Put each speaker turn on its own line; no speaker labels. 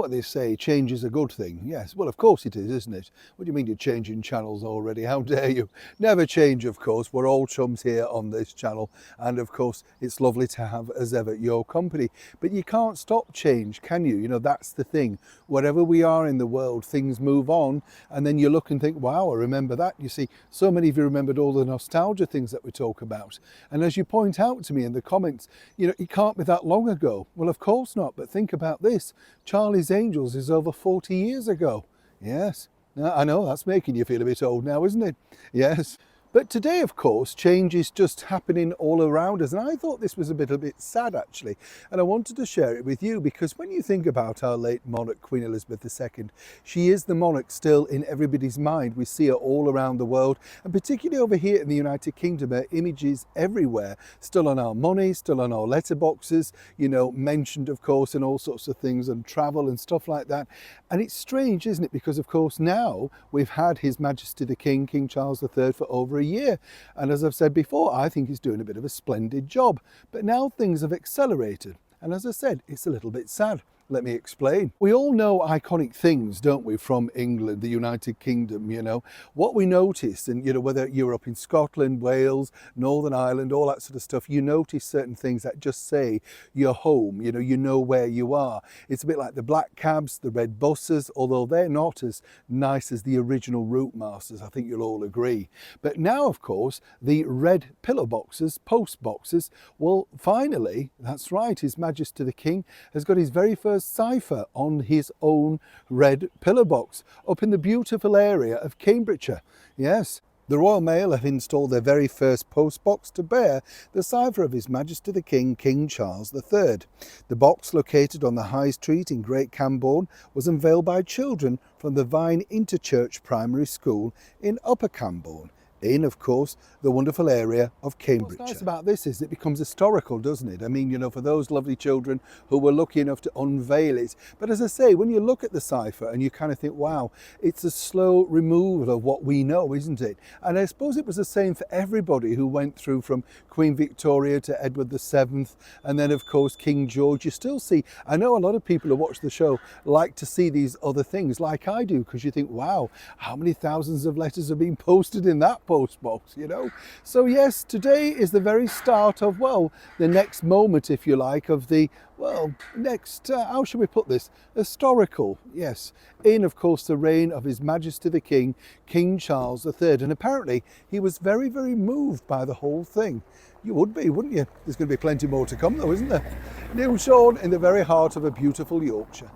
what they say, change is a good thing. Yes, well, of course it is, isn't it? What do you mean you're changing channels already? How dare you? Never change, of course. We're all chums here on this channel. And of course, it's lovely to have, as ever, your company. But you can't stop change, can you? You know, that's the thing. Wherever we are in the world, things move on. And then you look and think, wow, I remember that. You see, so many of you remembered all the nostalgia things that we talk about. And as you point out to me in the comments, you know, it can't be that long ago. Well, of course not. But think about this. Charlie's Angels is over 40 years ago. Yes. Now, I know that's making you feel a bit old now, isn't it? Yes. But today, of course, change is just happening all around us. And I thought this was a bit sad, actually. And I wanted to share it with you because when you think about our late monarch, Queen Elizabeth II, she is the monarch still in everybody's mind. We see her all around the world, and particularly over here in the United Kingdom, her images everywhere, still on our money, still on our letterboxes, you know, mentioned, of course, in all sorts of things and travel and stuff like that. And it's strange, isn't it? Because, of course, now we've had His Majesty the King, King Charles III, for over a year. And as I've said before, I think he's doing a bit of a splendid job. But now things have accelerated. And as I said, it's a little bit sad. Let me explain. We all know iconic things, don't we, from England, the United Kingdom, you know. What we notice, and, you know, whether you're up in Scotland, Wales, Northern Ireland, all that sort of stuff, you notice certain things that just say you're home, you know where you are. It's a bit like the black cabs, the red buses, although they're not as nice as the original Route Masters, I think you'll all agree. But now, of course, the red pillar boxes, post boxes, well, finally, that's right, His Majesty the King has got his very first cipher on his own red pillar box up in the beautiful area of Cambridgeshire. Yes, the Royal Mail have installed their very first post box to bear the cipher of His Majesty the King, King Charles III. The box, located on the High Street in Great Cambourne, was unveiled by children from the Vine Interchurch Primary School in Upper Cambourne, in, of course, the wonderful area of Cambridgeshire. What's nice about this is it becomes historical, doesn't it? I mean, you know, for those lovely children who were lucky enough to unveil it. But as I say, when you look at the cipher and you kind of think, wow, it's a slow removal of what we know, isn't it? And I suppose it was the same for everybody who went through from Queen Victoria to Edward VII, and then, of course, King George. You still see, I know a lot of people who watch the show like to see these other things, like I do, because you think, wow, how many thousands of letters have been posted in that post box, you know? So yes, today is the very start of, well, the next moment, if you like, of the, well, next, how should we put this? Historical, yes, in, of course, the reign of His Majesty the King, King Charles III. And apparently he was very moved by the whole thing. You would be, wouldn't you? There's going to be plenty more to come though, isn't there? Neil Sean in the very heart of a beautiful Yorkshire.